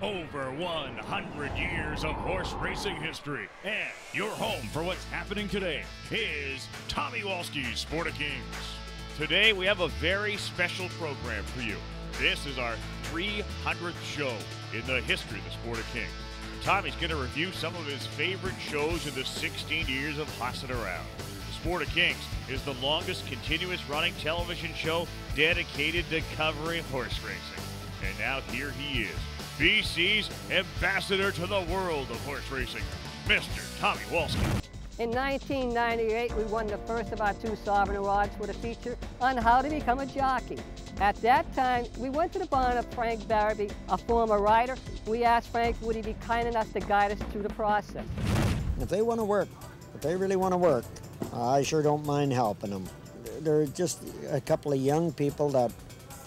Over 100 years of horse racing history. And your home for what's happening today is Tommy Walski's Sport of Kings. Today we have a very special program for you. This is our 300th show in the history of the Sport of Kings. Tommy's going to review some of his favorite shows in the 16 years of hossing around. The Sport of Kings is the longest continuous running television show dedicated to covering horse racing. And now here he is, BC's ambassador to the world of horse racing, Mr. Tommy Walski. In 1998, we won the first of our 2 sovereign awards with a feature on how to become a jockey. At that time, we went to the barn of Frank Barabee, a former rider. We asked Frank, would he be kind enough to guide us through the process? If they want to work, if they really want to work, I sure don't mind helping them. They're just a couple of young people that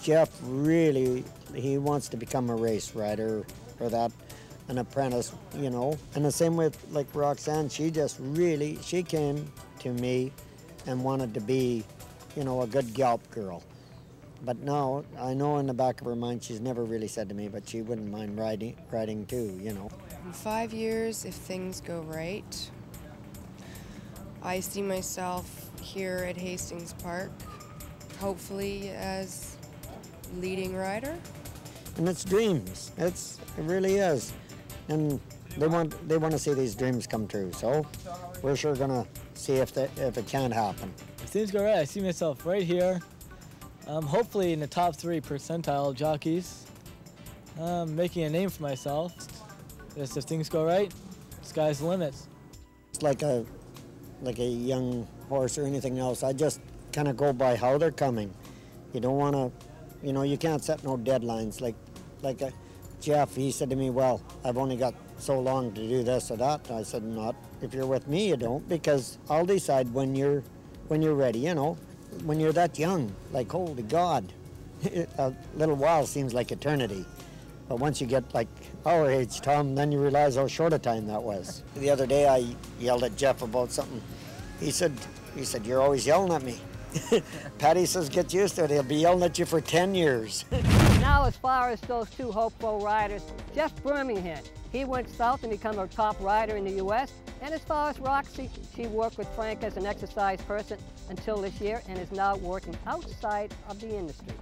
Jeff really, he wants to become a race rider or that, an apprentice, you know. And the same with like Roxanne, she came to me and wanted to be, you know, a good Galp girl. But now, I know in the back of her mind, she's never really said to me, but she wouldn't mind riding too, you know. In 5 years, if things go right, I see myself here at Hastings Park, hopefully as leading rider. And it's dreams. It really is. And they want to see these dreams come true. So we're sure gonna see if it can happen. If things go right, I see myself right here. Hopefully in the top 3 percentile jockeys. Making a name for myself. Just if things go right, sky's the limit. It's like a young horse or anything else. I just kind of go by how they're coming. You don't want to, you know, you can't set no deadlines. Like Jeff, he said to me, well, I've only got so long to do this or that. I said, not. If you're with me, you don't, because I'll decide when you're ready, you know. When you're that young, like, holy God, a little while seems like eternity. But once you get like our age, Tom, then you realize how short a time that was. The other day I yelled at Jeff about something. He said, you're always yelling at me. Patty says, get used to it. He'll be yelling at you for 10 years. Now, as far as those 2 hopeful riders, Jeff Birmingham, he went south and became a top rider in the U.S. And as far as Roxy, she worked with Frank as an exercise person until this year and is now working outside of the industry.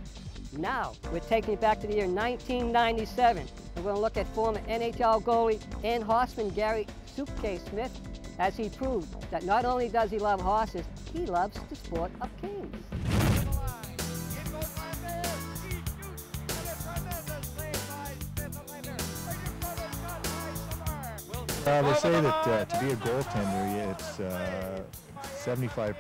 Now, we're taking it back to the year 1997. We're going to look at former NHL goalie and horseman Gerry Suitcase Smith, as he proved that not only does he love horses, he loves the Sport of Kings. They say that to be a goaltender, it's 75%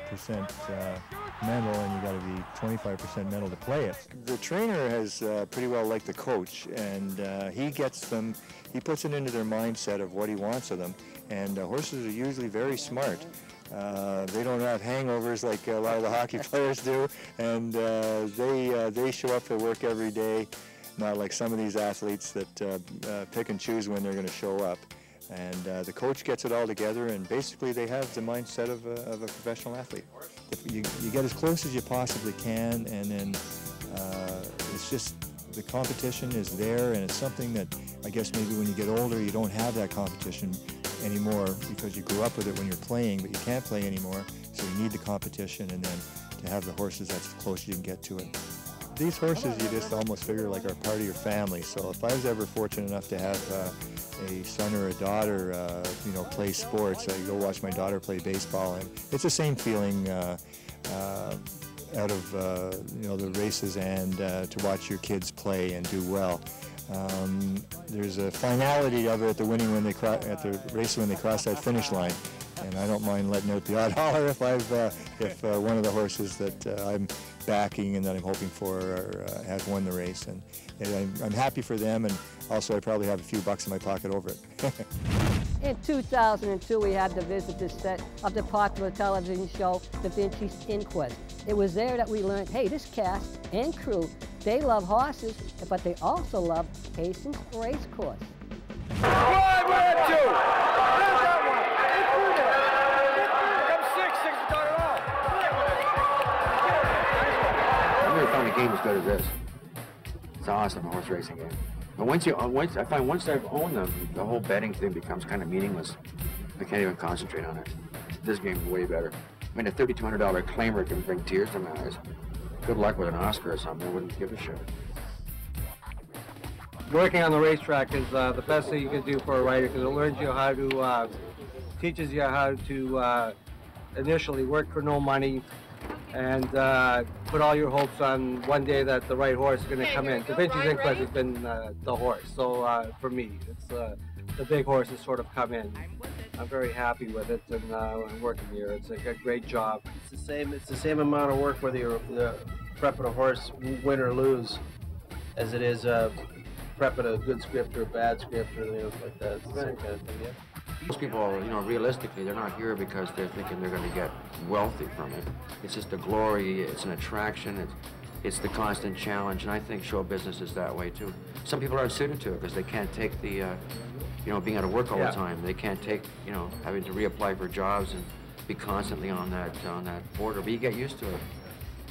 mental, and you got to be 25% mental to play it. The trainer has pretty well like the coach, and he gets them. He puts it into their mindset of what he wants of them. And horses are usually very smart. They don't have hangovers like a lot of the hockey players do, and they show up for work every day, not like some of these athletes that pick and choose when they're going to show up. And the coach gets it all together, and basically they have the mindset of a professional athlete. If you get as close as you possibly can, and then it's just the competition is there, and it's something that I guess maybe when you get older you don't have that competition anymore because you grew up with it when you're playing, but you can't play anymore, so you need the competition, and then to have the horses, that's as close as you can get to it. These horses you just almost figure like are part of your family, so if I was ever fortunate enough to have a son or a daughter, you know, play sports, I go watch my daughter play baseball, and it's the same feeling out of you know, the races and to watch your kids play and do well. There's a finality of it at the winning when they at the race when they cross that finish line, and I don't mind letting out the odd holler if one of the horses that I'm backing and that I'm hoping for has won the race, and I'm happy for them, and also I probably have a few bucks in my pocket over it. In 2002, we had to visit the set of the popular television show, Da Vinci's Inquest. It was there that we learned, hey, this cast and crew, they love horses, but they also love Hastings Race Course. One, two. There's that one. Come six is done it all. I've never found a game as good as this. It's an awesome horse racing game. But once I find once I've owned them, the whole betting thing becomes kind of meaningless. I can't even concentrate on it. This game's way better. I mean, a $3,200 claimer can bring tears to my eyes. Good luck with an Oscar or something. I wouldn't give a shit. Working on the racetrack is the best thing you can do for a rider because it learns you how to, teaches you how to initially work for no money and put all your hopes on one day that the right horse is going to come in. Da Vinci's Inquest has been the horse, so for me, it's the big horse has sort of come in. I'm very happy with it, and I'm working here. It's a great job. It's the same amount of work whether you're prepping a horse, win or lose, as it is prepping a good script or a bad script or anything like that. It's the same kind of thing, yeah. Most people, you know, realistically, they're not here because they're thinking they're going to get wealthy from it. It's just a glory, it's an attraction, it's the constant challenge, and I think show business is that way too. Some people aren't suited to it because they can't take the, you know, being out of work all the time. They can't take, you know, having to reapply for jobs and be constantly on that border. But you get used to it.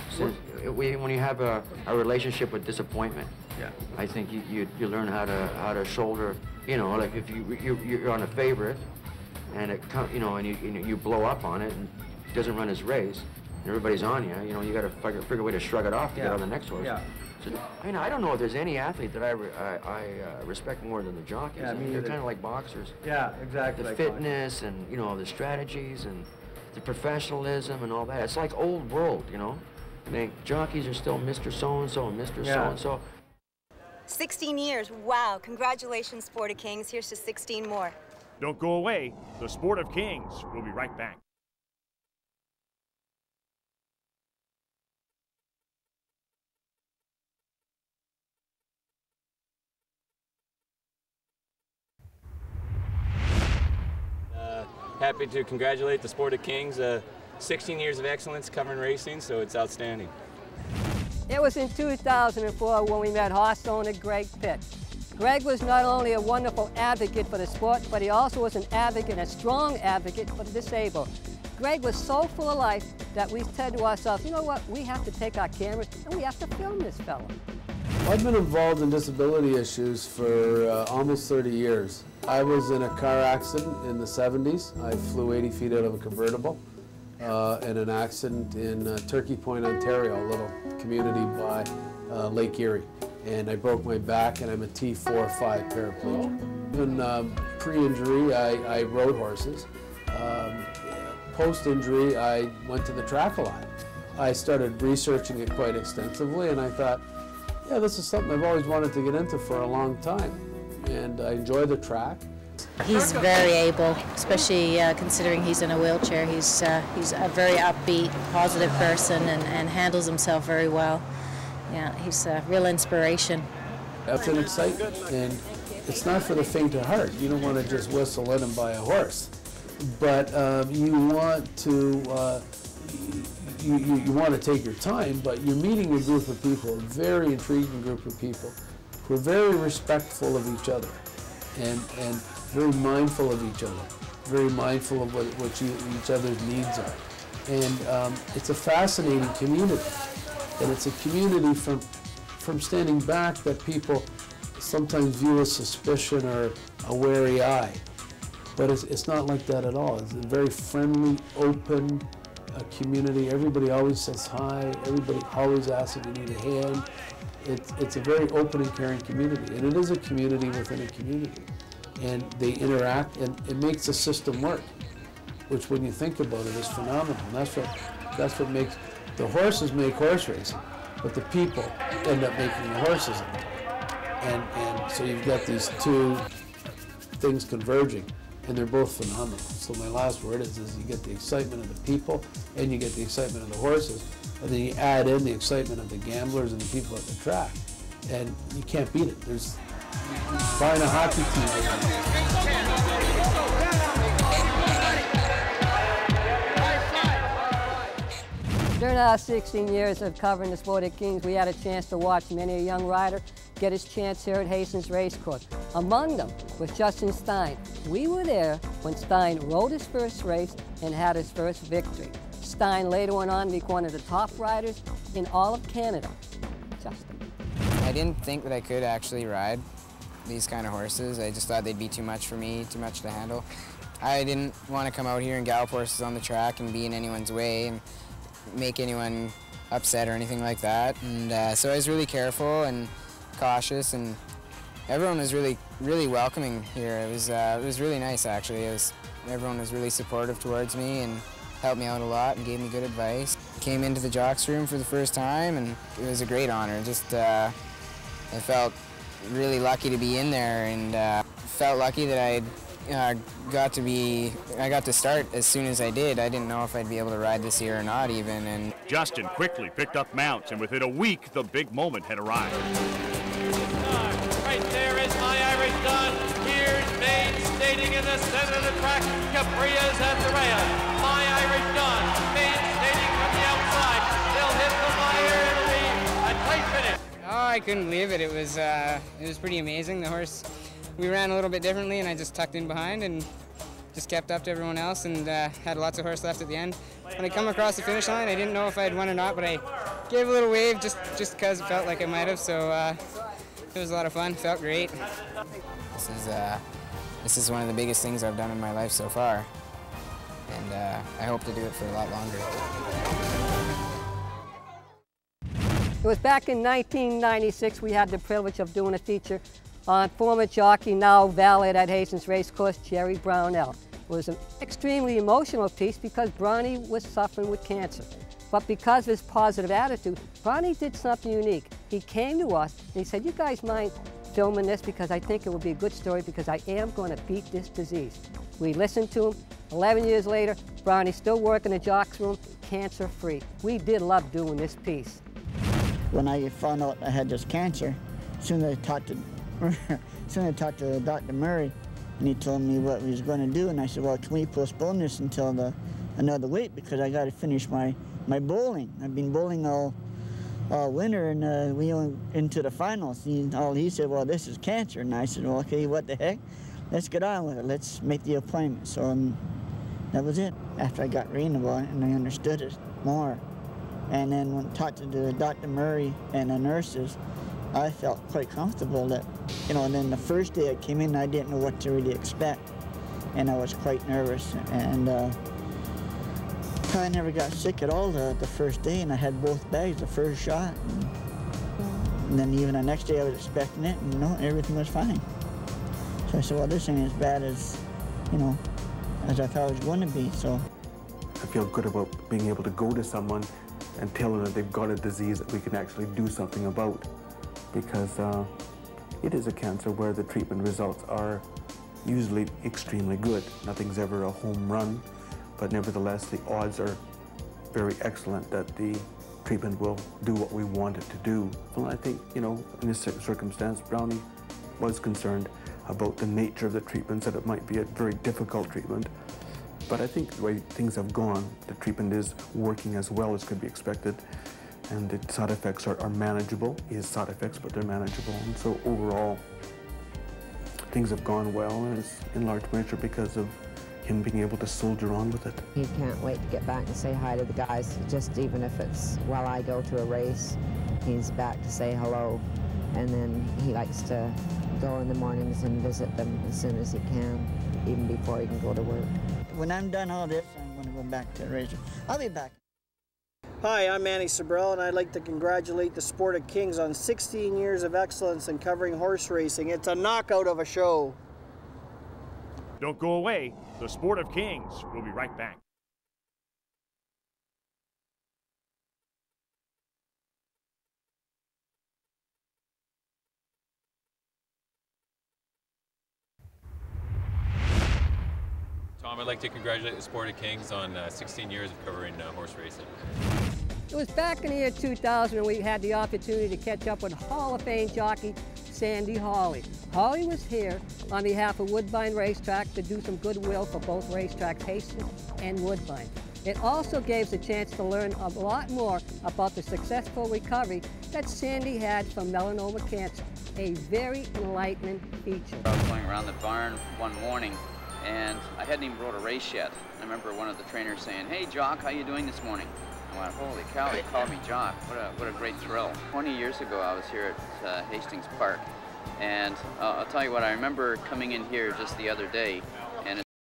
So when you have a relationship with disappointment, I think you learn how to shoulder. You know, like if you're on a favorite, and it you know, and you blow up on it, and it doesn't run his race, and everybody's on you. You know, you got to figure a way to shrug it off to get on the next horse. Yeah. So, I mean, I don't know if there's any athlete that I respect more than the jockeys. Yeah, I mean, they're kind of like boxers. Yeah, exactly. The like fitness and, you know, the strategies and the professionalism and all that. It's like old world, you know. I mean, jockeys are still Mr. So-and-so and Mr. So-and-so. 16 years, wow. Congratulations, Sport of Kings. Here's to 16 more. Don't go away. The Sport of Kings will be right back. Happy to congratulate the Sport of Kings. 16 years of excellence covering racing, so it's outstanding. It was in 2004 when we met horse owner Greg Pyck. Greg was not only a wonderful advocate for the sport, but he also was an advocate, a strong advocate for the disabled. Greg was so full of life that we said to ourselves, you know what, we have to take our cameras and we have to film this fellow. I've been involved in disability issues for almost 30 years. I was in a car accident in the 70s. I flew 80 feet out of a convertible in an accident in Turkey Point, Ontario, a little community by Lake Erie. And I broke my back, and I'm a T4-5 paraplegic. Even pre-injury, I rode horses. Post-injury, I went to the track a lot. I started researching it quite extensively, and I thought, yeah, this is something I've always wanted to get into for a long time. And I enjoy the track. He's very able, especially considering he's in a wheelchair. He's a very upbeat, positive person and handles himself very well. Yeah, he's a real inspiration. That's an excitement, and it's not for the faint of heart. You don't want to just whistle in and buy a horse, but you want to you want to take your time. But you're meeting a group of people, a very intriguing group of people, who are very respectful of each other, and very mindful of each other, very mindful of what each other's needs are, and it's a fascinating community. And it's a community from standing back that people sometimes view with suspicion or a wary eye. But it's not like that at all. It's a very friendly, open community. Everybody always says hi. Everybody always asks if you need a hand. It's a very open and caring community. And it is a community within a community. And they interact, and it makes the system work, which when you think about it is phenomenal. And that's what makes the horses make horse racing, but the people end up making the horses. And so you've got these two things converging, and they're both phenomenal. So my last word is you get the excitement of the people, and you get the excitement of the horses, and then you add in the excitement of the gamblers and the people at the track, and you can't beat it. There's buying a hockey team. During our 16 years of covering the Sport of Kings, we had a chance to watch many a young rider get his chance here at Hastings Racecourse. Among them was Justin Stein. We were there when Stein rode his first race and had his first victory. Stein later went on to become one of the top riders in all of Canada. Justin. I didn't think that I could actually ride these kind of horses. I just thought they'd be too much for me, too much to handle. I didn't want to come out here and gallop horses on the track and be in anyone's way and make anyone upset or anything like that. And so I was really careful and cautious, and everyone was really welcoming here. It was really nice, actually. Everyone was really supportive towards me and helped me out a lot and gave me good advice. Came into the jocks room for the first time, and it was a great honor. Just I felt really lucky to be in there, and felt lucky that I got to start as soon as I did. I didn't know if I'd be able to ride this year or not even. And Justin quickly picked up mounts, and within a week, the big moment had arrived. Right there is My Irish Gun. Here's Maine stating in the center of the track. Caprias and Reyes. My Irish Gun. Maine stating from the outside. They'll hit the wire. It'll be a tight finish. Oh, I couldn't believe it. It was pretty amazing. The horse, we ran a little bit differently, and I just tucked in behind and just kept up to everyone else, and had lots of horse left at the end. When I come across the finish line, I didn't know if I'd won or not, but I gave a little wave just because it felt like I might have. So it was a lot of fun. Felt great. This is one of the biggest things I've done in my life so far, and I hope to do it for a lot longer. It was back in 1996 we had the privilege of doing a feature on former jockey, now valet at Hastings Racecourse, Gerry Brownell. It was an extremely emotional piece because Brownie was suffering with cancer. But because of his positive attitude, Brownie did something unique. He came to us and he said, "You guys mind filming this, because I think it would be a good story, because I am going to beat this disease." We listened to him. 11 years later, Brownie's still working in the jocks room, cancer-free. We did love doing this piece. When I found out I had this cancer, soon I talked to Dr. Murray, and he told me what he was going to do, and I said, "Well, can we postpone this until another week, because I got to finish my bowling. I've been bowling all winter, and we went into the finals." He said, "Well, this is cancer," and I said, "Well, okay, what the heck? Let's get on with it. Let's make the appointment." So that was it. After I got reading about it and I understood it more, and then when I talked to Dr. Murray and the nurses, I felt quite comfortable that, and then the first day I came in, I didn't know what to really expect, and I was quite nervous, and I never got sick at all the first day, and I had both bags the first shot, and then even the next day I was expecting it, and everything was fine. So I said, "Well, this ain't as bad as, as I thought it was going to be." So I feel good about being able to go to someone and tell them that they've got a disease that we can actually do something about, because it is a cancer where the treatment results are usually extremely good. Nothing's ever a home run, but nevertheless the odds are very excellent that the treatment will do what we want it to do. Well, I think, in this circumstance, Brownie was concerned about the nature of the treatments, that it might be a very difficult treatment. But I think the way things have gone, the treatment is working as well as could be expected, and the side effects are manageable. He has side effects, but they're manageable. And so overall, things have gone well, and it's in large measure because of him being able to soldier on with it. He can't wait to get back and say hi to the guys, just even if it's while I go to a race, he's back to say hello. And then he likes to go in the mornings and visit them as soon as he can, even before he can go to work. When I'm done all this, I'm going to go back to the race. I'll be back. Hi, I'm Manny Sabrell, and I'd like to congratulate the Sport of Kings on 16 years of excellence in covering horse racing. It's a knockout of a show. Don't go away. The Sport of Kings will be right back. Tom, I'd like to congratulate the Sport of Kings on 16 years of covering horse racing. It was back in the year 2000 when we had the opportunity to catch up with Hall of Fame jockey Sandy Hawley. Hawley was here on behalf of Woodbine Racetrack to do some goodwill for both racetracks, Hastings and Woodbine. It also gave us a chance to learn a lot more about the successful recovery that Sandy had from melanoma cancer. A very enlightening feature. I was going around the barn one morning, and I hadn't even rode a race yet. I remember one of the trainers saying, "Hey, Jock, how you doing this morning?" I went, "Holy cow, they called me Jock. What a great thrill." 20 years ago, I was here at Hastings Park, And I'll tell you what, I remember coming in here just the other day,